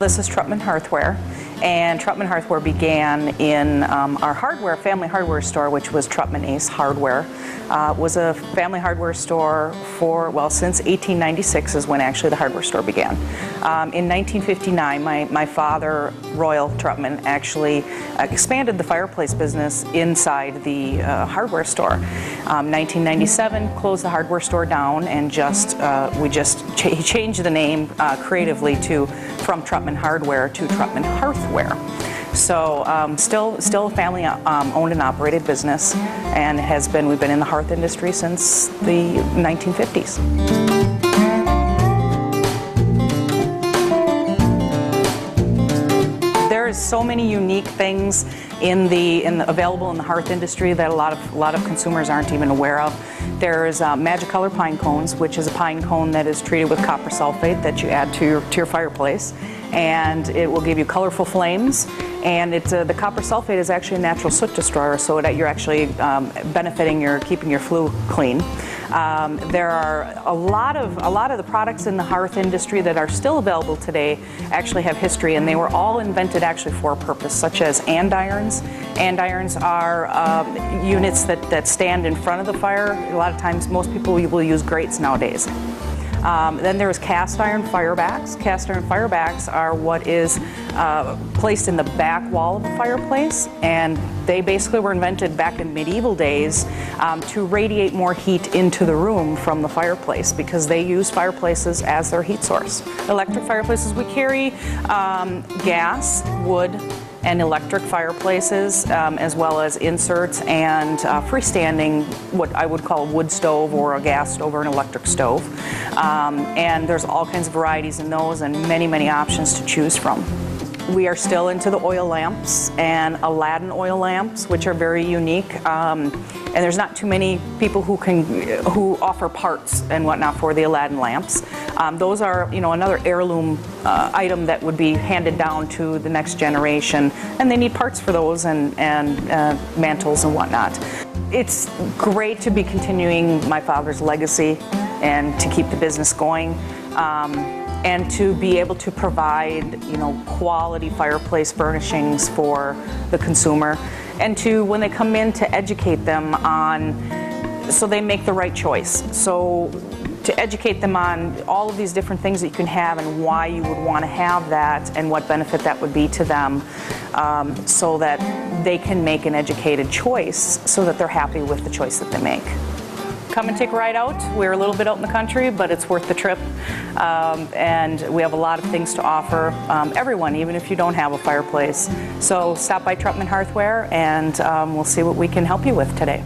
This is Truttman Hearthware, and Truttman Hearthware began in our hardware, family hardware store, which was Truttman Ace Hardware. It was a family hardware store for, well, since 1896 is when actually the hardware store began. In 1959, my father, Royal Truttman, actually expanded the fireplace business inside the hardware store. 1997, closed the hardware store down, and he changed the name creatively from Truttman Hardware to Truttman Hearthware. So still a family owned and operated business, and we've been in the hearth industry since the 1950s. There's so many unique things available in the hearth industry that a lot of consumers aren't even aware of. There's Magicolor pine cones, which is a pine cone that is treated with copper sulfate that you add to your fireplace, and it will give you colorful flames. And the copper sulfate is actually a natural soot destroyer, so you're actually keeping your flue clean. There are a lot of the products in the hearth industry that are still available today actually have history, and they were all invented actually for a purpose, such as andirons. Andirons are units that stand in front of the fire. A lot of times, most people will use grates nowadays. Then there's cast iron firebacks. Cast iron firebacks are what is placed in the back wall of the fireplace, and they basically were invented back in medieval days to radiate more heat into the room from the fireplace, because they use fireplaces as their heat source. Electric fireplaces, we carry gas, wood, and electric fireplaces, as well as inserts and freestanding, what I would call a wood stove or a gas stove or an electric stove. And there's all kinds of varieties in those, and many options to choose from. We are still into the oil lamps and Aladdin oil lamps, which are very unique. And there's not too many people who offer parts and whatnot for the Aladdin lamps. Those are, another heirloom item that would be handed down to the next generation, and they need parts for those and mantles and whatnot. It's great to be continuing my father's legacy and to keep the business going. And to be able to provide, quality fireplace furnishings for the consumer, and when they come in, to educate them so they make the right choice. So to educate them on all of these different things that you can have and why you would want to have that and what benefit that would be to them, so that they can make an educated choice, so that they're happy with the choice that they make. Come and take a ride out. We're a little bit out in the country, but it's worth the trip. And we have a lot of things to offer everyone, even if you don't have a fireplace. So stop by Truttman Hearthware, and we'll see what we can help you with today.